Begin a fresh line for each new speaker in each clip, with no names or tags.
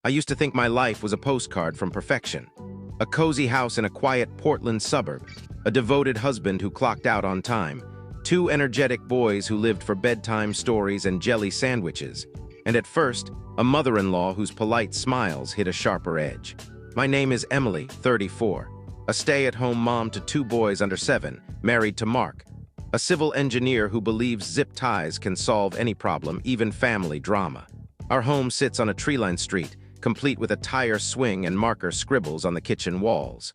I used to think my life was a postcard from perfection. A cozy house in a quiet Portland suburb, a devoted husband who clocked out on time, two energetic boys who lived for bedtime stories and jelly sandwiches, and at first, a mother-in-law whose polite smiles hit a sharper edge. My name is Emily, 34, a stay-at-home mom to two boys under 7, married to Mark, a civil engineer who believes zip ties can solve any problem, even family drama. Our home sits on a tree-lined street, complete with a tire swing and marker scribbles on the kitchen walls.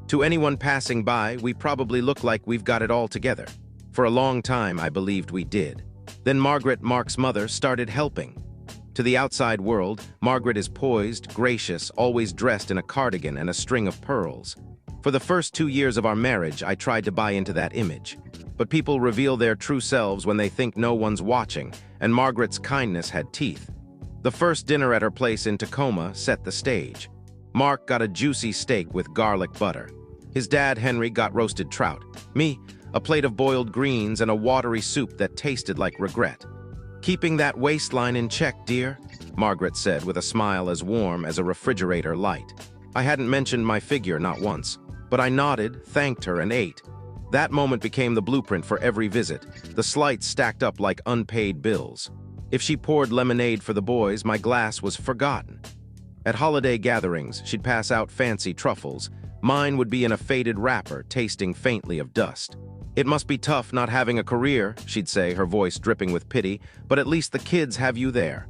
To anyone passing by, we probably look like we've got it all together. For a long time, I believed we did. Then Margaret, Mark's mother, started helping. To the outside world, Margaret is poised, gracious, always dressed in a cardigan and a string of pearls. For the first 2 years of our marriage, I tried to buy into that image. But people reveal their true selves when they think no one's watching, and Margaret's kindness had teeth. The first dinner at her place in Tacoma set the stage. Mark got a juicy steak with garlic butter. His dad, Henry, got roasted trout. Me, a plate of boiled greens and a watery soup that tasted like regret. "Keeping that waistline in check, dear," Margaret said with a smile as warm as a refrigerator light. I hadn't mentioned my figure, not once, but I nodded, thanked her, and ate. That moment became the blueprint for every visit, the slights stacked up like unpaid bills. If she poured lemonade for the boys, my glass was forgotten. At holiday gatherings, she'd pass out fancy truffles. Mine would be in a faded wrapper, tasting faintly of dust. "It must be tough not having a career," she'd say, her voice dripping with pity, "but at least the kids have you there."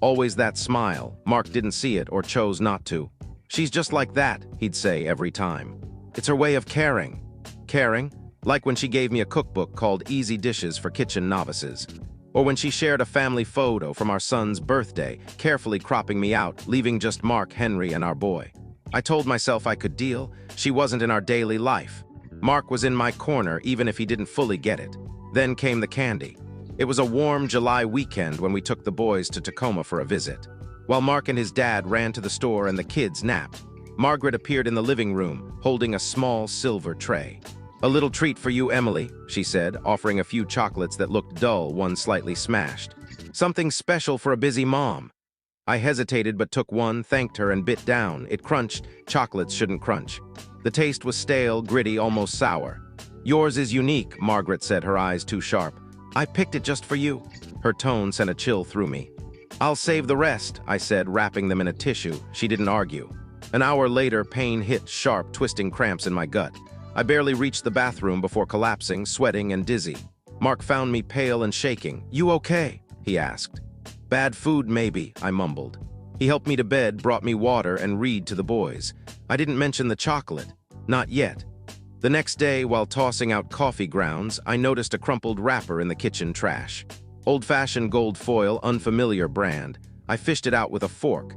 Always that smile. Mark didn't see it or chose not to. "She's just like that," he'd say every time. "It's her way of caring." Caring? Like when she gave me a cookbook called Easy Dishes for Kitchen Novices. Or when she shared a family photo from our son's birthday, carefully cropping me out, leaving just Mark, Henry, and our boy. I told myself I could deal. She wasn't in our daily life. Mark was in my corner, even if he didn't fully get it. Then came the candy. It was a warm July weekend when we took the boys to Tacoma for a visit. While Mark and his dad ran to the store and the kids napped, Margaret appeared in the living room, holding a small silver tray. "A little treat for you, Emily," she said, offering a few chocolates that looked dull, one slightly smashed. "Something special for a busy mom." I hesitated but took one, thanked her, and bit down. It crunched. Chocolates shouldn't crunch. The taste was stale, gritty, almost sour. "Yours is unique," Margaret said, her eyes too sharp. "I picked it just for you." Her tone sent a chill through me. "I'll save the rest," I said, wrapping them in a tissue. She didn't argue. An hour later, pain hit, sharp, twisting cramps in my gut. I barely reached the bathroom before collapsing, sweating and dizzy. Mark found me pale and shaking. "You okay?" he asked. "Bad food, maybe," I mumbled. He helped me to bed, brought me water, and read to the boys. I didn't mention the chocolate. Not yet. The next day, while tossing out coffee grounds, I noticed a crumpled wrapper in the kitchen trash. Old-fashioned gold foil, unfamiliar brand. I fished it out with a fork.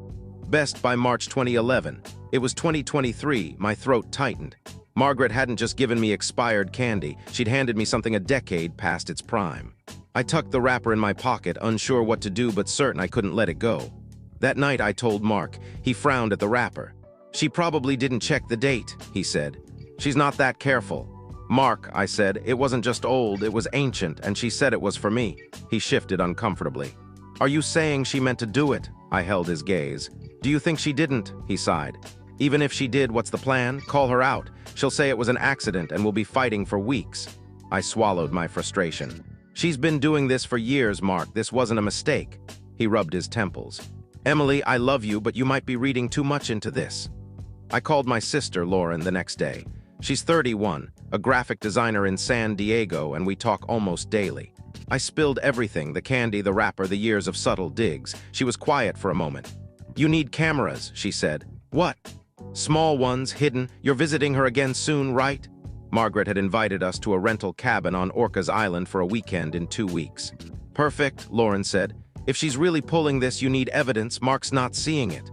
Best by March 2011. It was 2023, my throat tightened. Margaret hadn't just given me expired candy, she'd handed me something a decade past its prime. I tucked the wrapper in my pocket, unsure what to do but certain I couldn't let it go. That night I told Mark. He frowned at the wrapper. "She probably didn't check the date," he said. "She's not that careful." "Mark," I said, "it wasn't just old, it was ancient, and she said it was for me." He shifted uncomfortably. "Are you saying she meant to do it?" I held his gaze. "Do you think she didn't?" He sighed. "Even if she did, what's the plan? Call her out. She'll say it was an accident and we'll be fighting for weeks." I swallowed my frustration. "She's been doing this for years, Mark. This wasn't a mistake." He rubbed his temples. "Emily, I love you, but you might be reading too much into this." I called my sister, Lauren, the next day. She's 31, a graphic designer in San Diego, and we talk almost daily. I spilled everything, the candy, the wrapper, the years of subtle digs. She was quiet for a moment. "You need cameras," she said. "What?" "Small ones, hidden. You're visiting her again soon, right?" Margaret had invited us to a rental cabin on Orcas Island for a weekend in 2 weeks. "Perfect," Lauren said. "If she's really pulling this, you need evidence. Mark's not seeing it."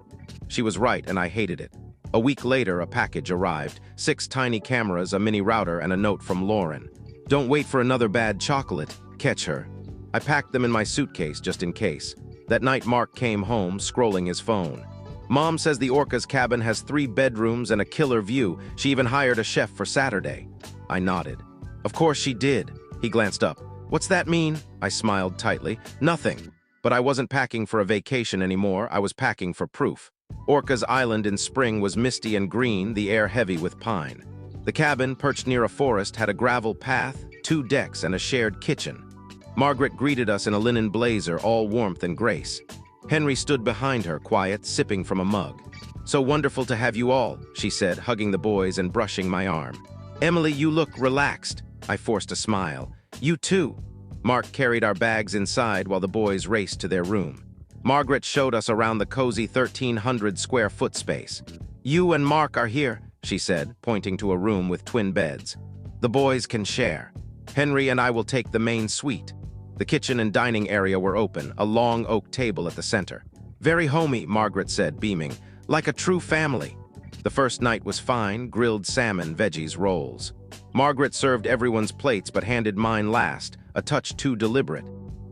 She was right, and I hated it. A week later, a package arrived. 6 tiny cameras, a mini router, and a note from Lauren. "Don't wait for another bad chocolate. Catch her." I packed them in my suitcase just in case. That night, Mark came home, scrolling his phone. "Mom says the Orca's cabin has 3 bedrooms and a killer view. She even hired a chef for Saturday." I nodded. "Of course she did." He glanced up. "What's that mean?" I smiled tightly. "Nothing." But I wasn't packing for a vacation anymore, I was packing for proof. Orca's Island in spring was misty and green, the air heavy with pine. The cabin, perched near a forest, had a gravel path, 2 decks, and a shared kitchen. Margaret greeted us in a linen blazer, all warmth and grace. Henry stood behind her, quiet, sipping from a mug. "So wonderful to have you all," she said, hugging the boys and brushing my arm. "Emily, you look relaxed." I forced a smile. "You too." Mark carried our bags inside while the boys raced to their room. Margaret showed us around the cozy 1,300 square foot space. "You and Mark are here," she said, pointing to a room with twin beds. "The boys can share. Henry and I will take the main suite." The kitchen and dining area were open, a long oak table at the center. "Very homey," Margaret said, beaming. "Like a true family." The first night was fine, grilled salmon, veggies, rolls. Margaret served everyone's plates but handed mine last, a touch too deliberate.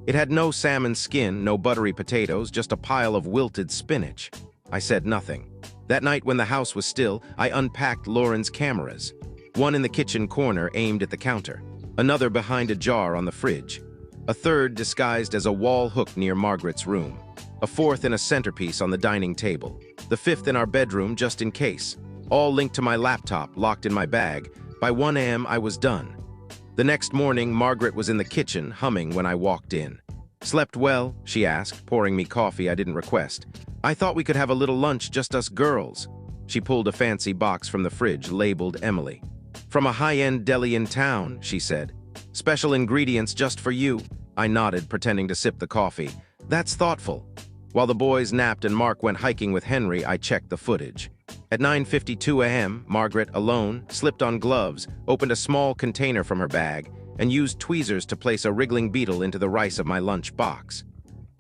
It had no salmon skin, no buttery potatoes, just a pile of wilted spinach. I said nothing. That night when the house was still, I unpacked Lauren's cameras. One in the kitchen corner aimed at the counter, another behind a jar on the fridge, a third disguised as a wall hook near Margaret's room, a fourth in a centerpiece on the dining table, the fifth in our bedroom just in case, all linked to my laptop, locked in my bag. By 1 a.m. I was done. The next morning, Margaret was in the kitchen, humming when I walked in. "Slept well?" she asked, pouring me coffee I didn't request. "I thought we could have a little lunch, just us girls." She pulled a fancy box from the fridge, labeled Emily. "From a high-end deli in town," she said. "Special ingredients just for you." I nodded, pretending to sip the coffee. "That's thoughtful." While the boys napped and Mark went hiking with Henry, I checked the footage. At 9:52 a.m., Margaret, alone, slipped on gloves, opened a small container from her bag, and used tweezers to place a wriggling beetle into the rice of my lunch box.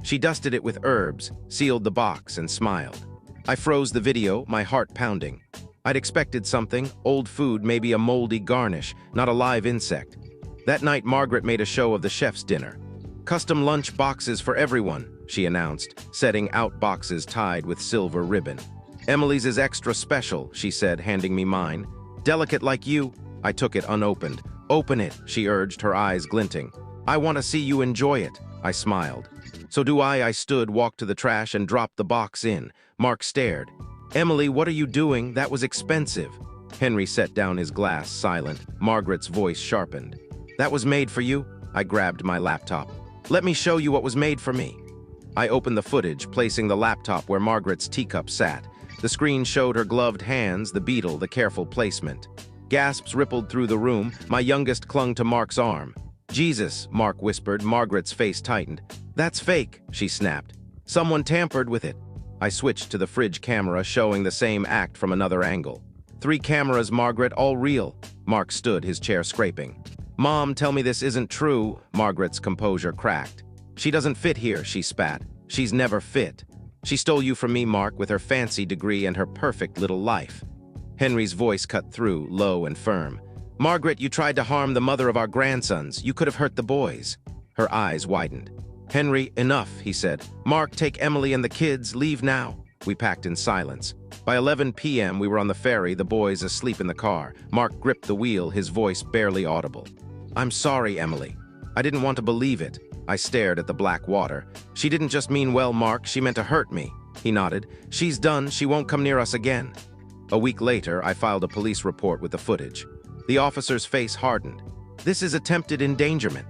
She dusted it with herbs, sealed the box, and smiled. I froze the video, my heart pounding. I'd expected something, old food, maybe a moldy garnish, not a live insect. That night, Margaret made a show of the chef's dinner. "Custom lunch boxes for everyone," she announced, setting out boxes tied with silver ribbon. "Emily's is extra special," she said, handing me mine. "Delicate like you." I took it unopened. "Open it," she urged, her eyes glinting. "I want to see you enjoy it." I smiled. "So do I." I stood, walked to the trash, and dropped the box in. Mark stared. "Emily, what are you doing? That was expensive." Henry set down his glass, silent. Margaret's voice sharpened. "That was made for you?" I grabbed my laptop. "Let me show you what was made for me." I opened the footage, placing the laptop where Margaret's teacup sat. The screen showed her gloved hands, the beetle, the careful placement. Gasps rippled through the room. My youngest clung to Mark's arm. "Jesus," Mark whispered. Margaret's face tightened. "That's fake," she snapped. "Someone tampered with it." I switched to the fridge camera, showing the same act from another angle. "3 cameras, Margaret, all real." Mark stood, his chair scraping. "Mom, tell me this isn't true." Margaret's composure cracked. "She doesn't fit here," she spat. "She's never fit. She stole you from me, Mark, with her fancy degree and her perfect little life." Henry's voice cut through, low and firm. "Margaret, you tried to harm the mother of our grandsons. You could have hurt the boys." Her eyes widened. "Henry, enough," he said. "Mark, take Emily and the kids. Leave now." We packed in silence. By 11 p.m., we were on the ferry, the boys asleep in the car. Mark gripped the wheel, his voice barely audible. "I'm sorry, Emily. I didn't want to believe it." I stared at the black water. "She didn't just mean well, Mark. She meant to hurt me." He nodded. "She's done. She won't come near us again." A week later, I filed a police report with the footage. The officer's face hardened. "This is attempted endangerment."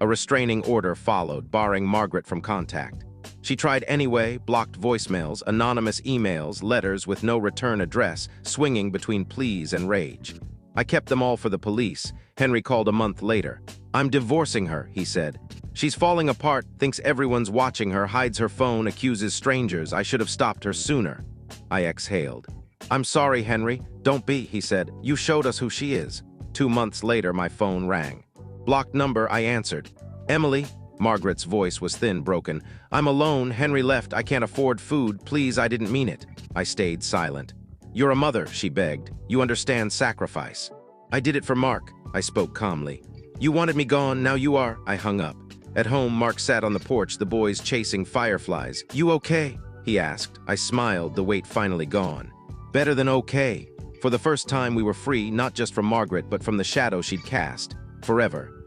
A restraining order followed, barring Margaret from contact. She tried anyway, blocked voicemails, anonymous emails, letters with no return address, swinging between pleas and rage. I kept them all for the police. Henry called a month later. "I'm divorcing her," he said. "She's falling apart, thinks everyone's watching her, hides her phone, accuses strangers. I should have stopped her sooner." I exhaled. "I'm sorry, Henry. Don't be," he said. "You showed us who she is." 2 months later, my phone rang. Blocked number, I answered. "Emily," Margaret's voice was thin, broken. "I'm alone. Henry left. I can't afford food. Please, I didn't mean it." I stayed silent. "You're a mother," she begged. "You understand sacrifice." "I did it for Mark," I spoke calmly. "You wanted me gone, now you are." I hung up. At home, Mark sat on the porch, the boys chasing fireflies. "You okay?" he asked. I smiled, the weight finally gone. Better than okay. For the first time, we were free, not just from Margaret, but from the shadow she'd cast. Forever.